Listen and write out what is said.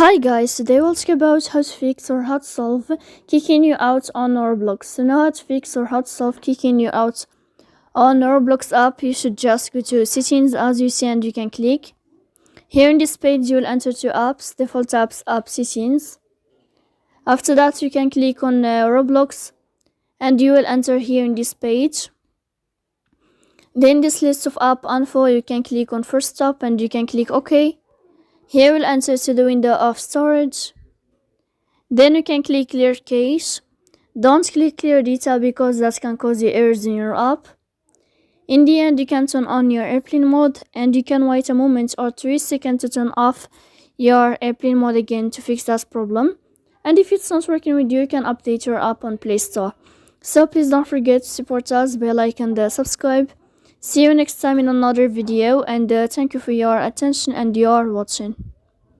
Hi guys, today we'll talk about how to fix or how to solve kicking you out on Roblox. To know how to fix or how to solve kicking you out on Roblox app, you should just go to settings as you see and you can click. Here in this page you will enter to apps, default apps, app settings. After that you can click on Roblox and you will enter here in this page. Then this list of app info you can click on first app and you can click OK. Here we'll enter to the window of storage. Then you can click clear cache. Don't click clear data because that can cause you errors in your app. In the end, you can turn on your airplane mode and you can wait a moment or 3 seconds to turn off your airplane mode again to fix that problem. And if it's not working with you, you can update your app on Play Store. So please don't forget to support us by like and subscribe. See you next time in another video, and thank you for your attention and your watching.